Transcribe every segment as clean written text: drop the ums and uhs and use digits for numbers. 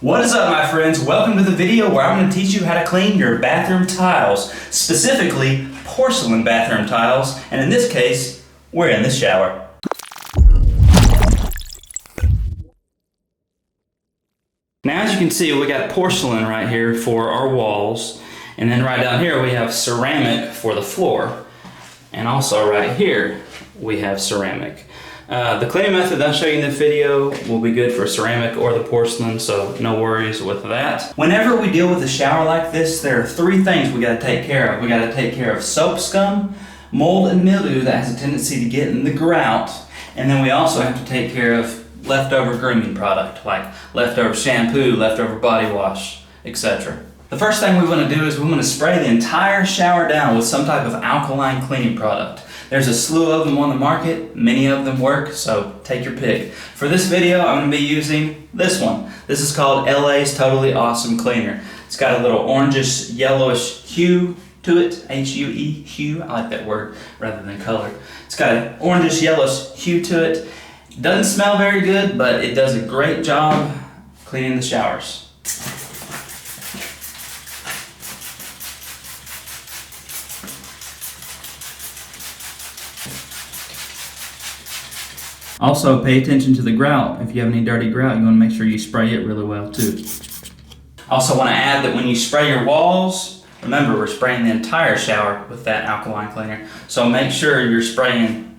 What is up, my friends? Welcome to the video where I'm going to teach you how to clean your bathroom tiles, specifically porcelain bathroom tiles, and in this case, we're in the shower. Now, as you can see, we got porcelain right here for our walls, and then right down here we have ceramic for the floor, and also right here we have ceramic. The cleaning method I'll show you in the video will be good for ceramic or the porcelain, so no worries with that. Whenever we deal with a shower like this, there are three things we got to take care of. We got to take care of soap scum, mold and mildew that has a tendency to get in the grout, and then we also have to take care of leftover grooming product like leftover shampoo, leftover body wash, etc. The first thing we want to do is we want to spray the entire shower down with some type of alkaline cleaning product. There's a slew of them on the market, many of them work, so take your pick. For this video, I'm going to be using this one. This is called LA's Totally Awesome Cleaner. It's got a little orangish, yellowish hue to it, H-U-E, hue. I like that word rather than color. It's got an orangish, yellowish hue to it. It doesn't smell very good, but it does a great job cleaning the showers. Also, pay attention to the grout. If you have any dirty grout, you want to make sure you spray it really well too. Also want to add that when you spray your walls, remember we're spraying the entire shower with that alkaline cleaner, so make sure you're spraying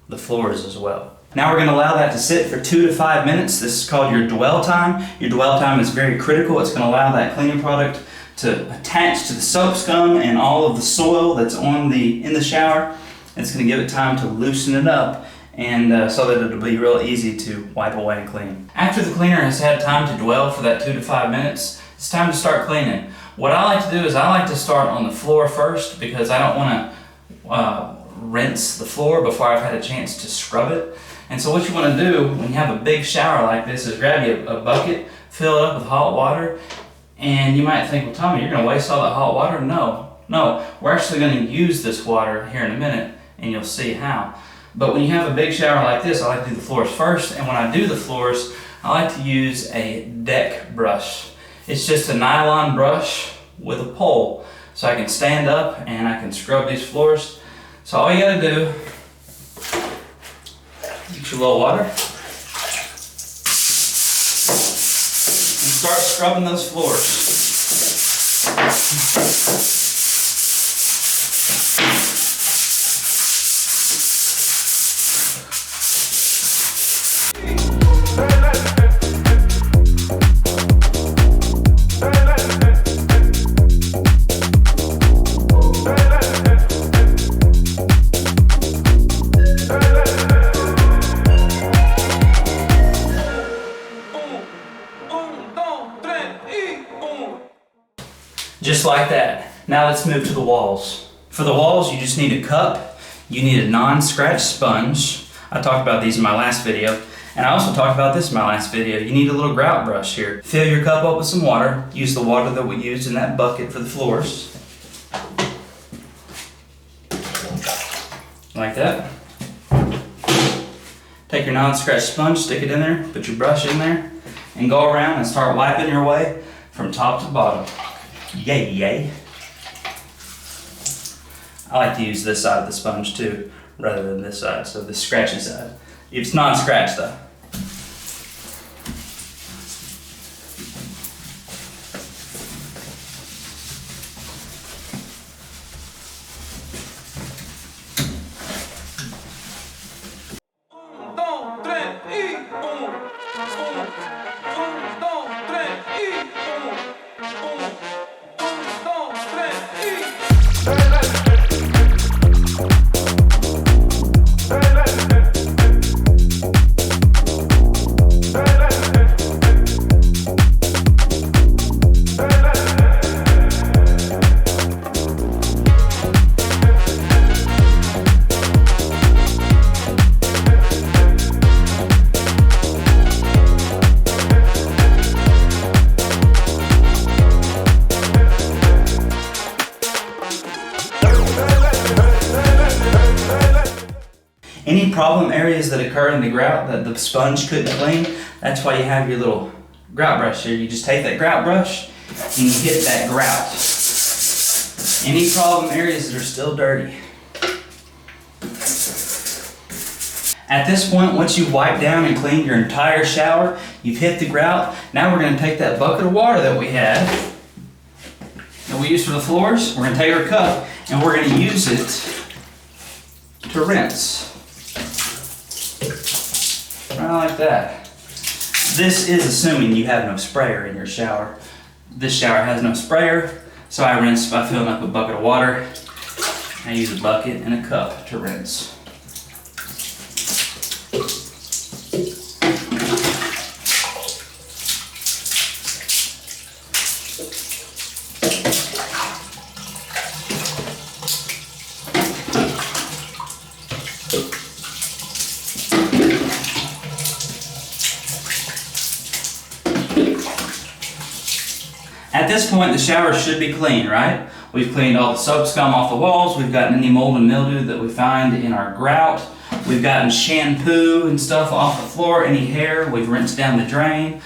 the floors as well. Now we're going to allow that to sit for 2 to 5 minutes. This is called your dwell time. Your dwell time is very critical. It's going to allow that cleaning product to attach to the soap scum and all of the soil that's in the shower. It's going to give it time to loosen it up, and so that it'll be real easy to wipe away and clean. After the cleaner has had time to dwell for that 2 to 5 minutes, it's time to start cleaning. What I like to do is I like to start on the floor first because I don't want to rinse the floor before I've had a chance to scrub it. And so what you want to do when you have a big shower like this is grab you a bucket, fill it up with hot water, and you might think, well, Tommy, you're going to waste all that hot water? No, we're actually going to use this water here in a minute, and you'll see how. But when you have a big shower like this, I like to do the floors first, and when I do the floors, I like to use a deck brush. It's just a nylon brush with a pole, so I can stand up and I can scrub these floors. So all you gotta do, get your little water, and start scrubbing those floors. Just like that. Now let's move to the walls. For the walls, you just need a cup. You need a non-scratch sponge. I talked about these in my last video, and I also talked about this in my last video. You need a little grout brush here. Fill your cup up with some water. Use the water that we used in that bucket for the floors. Like that. Take your non-scratch sponge, stick it in there, put your brush in there, and go around and start wiping your way from top to bottom. Yay, yay. I like to use this side of the sponge too, rather than this side, so the scratchy side. It's non-scratch though. Any problem areas that occur in the grout that the sponge couldn't clean, that's why you have your little grout brush here. You just take that grout brush and you hit that grout. Any problem areas that are still dirty. At this point, once you wipe down and clean your entire shower, you've hit the grout. Now we're going to take that bucket of water that we had, that we use for the floors, we're going to take our cup and we're going to use it to rinse. Right like that. This is assuming you have no sprayer in your shower. This shower has no sprayer, so I rinse by filling up a bucket of water. I use a bucket and a cup to rinse. At this point, the shower should be clean, right? We've cleaned all the soap scum off the walls. We've gotten any mold and mildew that we find in our grout. We've gotten shampoo and stuff off the floor, any hair. We've rinsed down the drain.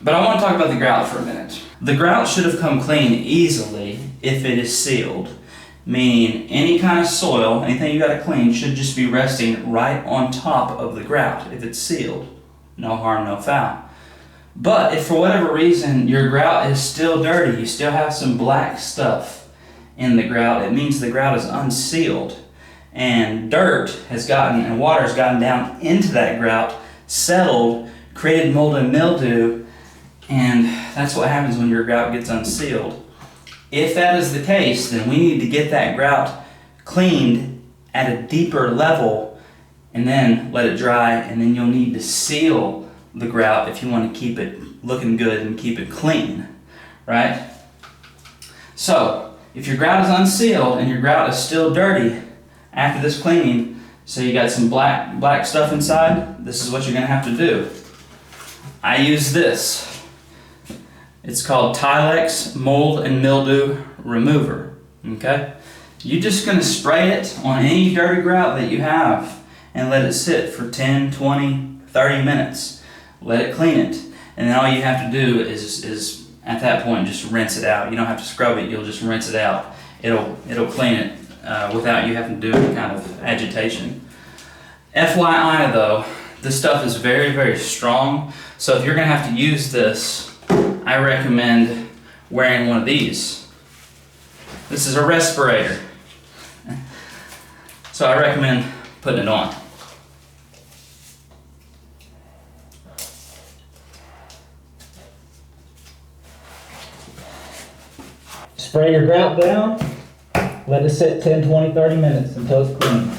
But I want to talk about the grout for a minute. The grout should have come clean easily if it is sealed, meaning any kind of soil, anything you got to clean, should just be resting right on top of the grout if it's sealed. No harm, no foul. But if for whatever reason your grout is still dirty, you still have some black stuff in the grout, it means the grout is unsealed and dirt has gotten and water has gotten down into that grout, settled, created mold and mildew, and that's what happens when your grout gets unsealed. If that is the case, then we need to get that grout cleaned at a deeper level and then let it dry, and then you'll need to seal the grout if you want to keep it looking good and keep it clean, right? So if your grout is unsealed and your grout is still dirty after this cleaning, so you got some black stuff inside, this is what you're going to have to do. I use this. It's called Tilex Mold and Mildew Remover. Okay? You're just going to spray it on any dirty grout that you have and let it sit for 10, 20, 30 minutes. Let it clean it, and then all you have to do is at that point just rinse it out. You don't have to scrub it, you'll just rinse it out. It'll clean it without you having to do any kind of agitation. FYI though, this stuff is very, very strong, so if you're going to have to use this, I recommend wearing one of these. This is a respirator, so I recommend putting it on. Spray your grout down, let it sit 10, 20, 30 minutes until it's clean.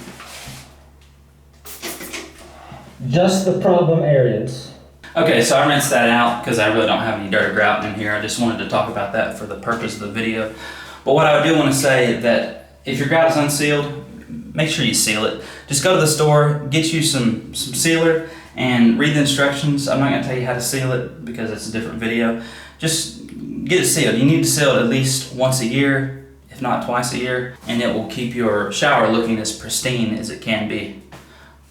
Just the problem areas. Okay, so I rinsed that out because I really don't have any dirty grout in here. I just wanted to talk about that for the purpose of the video. But what I do want to say is that if your grout is unsealed, make sure you seal it. Just go to the store, get you some sealer, and read the instructions. I'm not going to tell you how to seal it because it's a different video. Just get it sealed. You need to seal it at least once a year, if not twice a year, and it will keep your shower looking as pristine as it can be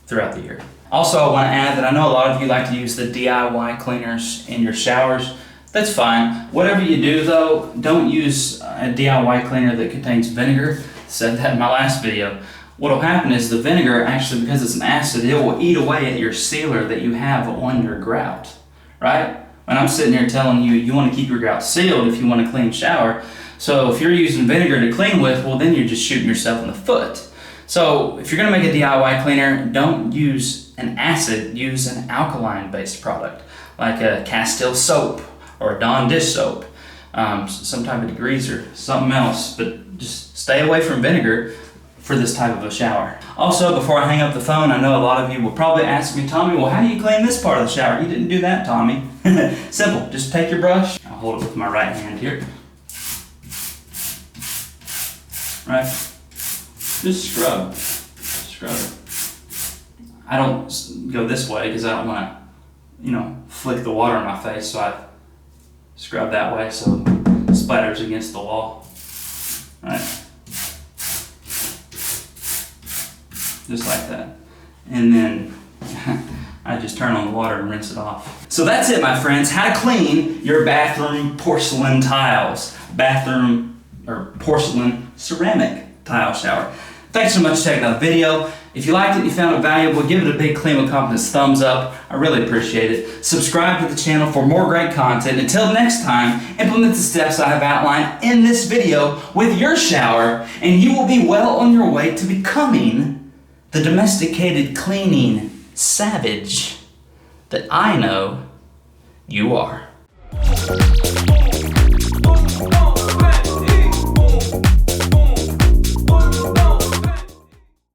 throughout the year. Also, I want to add that I know a lot of you like to use the DIY cleaners in your showers. That's fine. Whatever you do though, don't use a DIY cleaner that contains vinegar. I said that in my last video. What will happen is the vinegar, actually because it's an acid, it will eat away at your sealer that you have on your grout, right? And I'm sitting here telling you, you want to keep your grout sealed if you want a clean shower. So if you're using vinegar to clean with, well then you're just shooting yourself in the foot. So if you're going to make a DIY cleaner, don't use an acid, use an alkaline-based product, like a Castile soap or a Dawn dish soap, some type of degreaser, something else, but just stay away from vinegar for this type of a shower. Also, before I hang up the phone, I know a lot of you will probably ask me, Tommy, well, how do you clean this part of the shower? You didn't do that, Tommy. Simple, just take your brush, I'll hold it with my right hand here. Right? Just scrub it. I don't go this way because I don't want to, flick the water in my face, so I scrub that way so it splatters against the wall. Right? Just like that. And then I just turn on the water and rinse it off. So that's it, my friends. How to clean your bathroom porcelain tiles. Bathroom or porcelain ceramic tile shower. Thanks so much for checking out the video. If you liked it and you found it valuable, give it a big Claim of Confidence thumbs up. I really appreciate it. Subscribe to the channel for more great content. Until next time, implement the steps I have outlined in this video with your shower, and you will be well on your way to becoming the domesticated cleaning savage that I know you are.